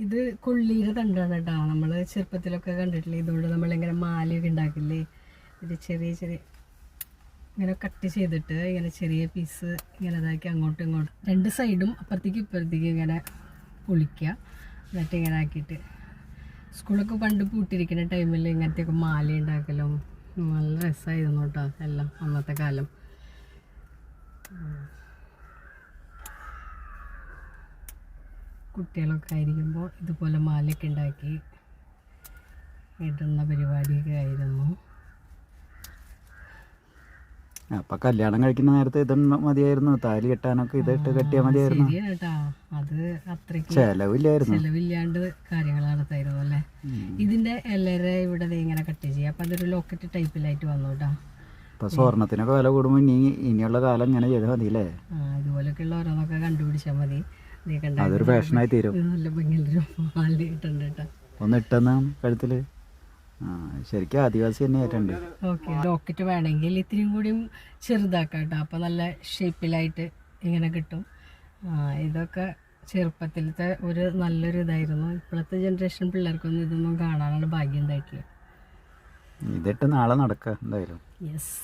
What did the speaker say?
ഇത് കൊള്ളിയുടെ തണ്ടാണ് കേട്ടോ. നമ്മൾ ചെറുപ്പത്തിലൊക്കെ കണ്ടിട്ടില്ലേ, ഇതുകൊണ്ട് നമ്മളിങ്ങനെ മാലയൊക്കെ ഉണ്ടാക്കില്ലേ. ഇത് ചെറിയ ചെറിയ ഇങ്ങനെ കട്ട് ചെയ്തിട്ട് ഇങ്ങനെ ചെറിയ പീസ് ഇങ്ങനെ ഇതാക്കി അങ്ങോട്ടും ഇങ്ങോട്ടും രണ്ട് സൈഡും അപ്പുറത്തേക്ക് ഇപ്പുറത്തേക്ക് ഇങ്ങനെ പൊളിക്കുക. എന്നിട്ട് ഇങ്ങനെ ആക്കിയിട്ട് സ്കൂളൊക്കെ പണ്ട് പൂട്ടിരിക്കുന്ന ടൈമിൽ ഇങ്ങനത്തെയൊക്കെ മാല ഉണ്ടാക്കലും നല്ല രസമായിരുന്നു കേട്ടോ എല്ലാം അന്നത്തെ കാലം. കുട്ടികളൊക്കെ ആയിരിക്കുമ്പോൾ ഇതുപോലെ മാലയൊക്കെ ഉണ്ടാക്കി ഇടുന്ന പരിപാടിയൊക്കെ ആയിരുന്നു. അപ്പൊ കല്യാണം കഴിക്കുന്ന നേരത്തെ ഇത് മതിയായിരുന്നു, താലി കെട്ടാനൊക്കെ ഇതിട്ട് കെട്ടിയാൽ മതിയായിരുന്നു. അത് അത്രയ്ക്ക് ചെലവില്ലാണ്ട് കാര്യങ്ങൾ നടത്തായിരുന്നു അല്ലേ. ഇതിന്റെ എല്ലാവരെ ഇവിടെ ഇങ്ങനെ കട്ട് ചെയ്യുക. അപ്പൊ അതൊരു ലോക്കറ്റ് ടൈപ്പിലായിട്ട് വന്നു കേട്ടോ. ഇപ്പൊ സ്വർണത്തിനൊക്കെ വില കൂടുമ്പോ ഇനിയുള്ള കാലം ഇങ്ങനെ ചെയ്താൽ മതി അല്ലേ. ഇതുപോലൊക്കെയുള്ള ഓരോന്നൊക്കെ കണ്ടുപിടിച്ചാൽ മതി. അതൊരു ഫാഷനായി തീരും. നല്ല ഭംഗിയുള്ളൊരു മാല ഇട്ടുണ്ട് കേട്ടോ. ഒന്ന് ഇട്ടെന്നാ കഴുത്തില്. ശരിക്കും ആദിവാസി തന്നെ ആയിട്ടുണ്ട്. ഓക്കെ, ലോക്കറ്റ് വേണമെങ്കിൽ ഇത്തിരിയും കൂടിയും ചെറുതാക്കാം കേട്ടോ. അപ്പം നല്ല ഷേപ്പിലായിട്ട് ഇങ്ങനെ കിട്ടും. ഇതൊക്കെ ചെറുപ്പത്തിലത്തെ ഒരു നല്ലൊരു ഇതായിരുന്നു. ഇപ്പോഴത്തെ ജനറേഷൻ പിള്ളേർക്കൊന്നും ഇതൊന്നും കാണാനുള്ള ഭാഗ്യം ഉണ്ടായിട്ടില്ല. ഇതിട്ട് നാളെ നടക്കാം എന്തായാലും. യെസ്.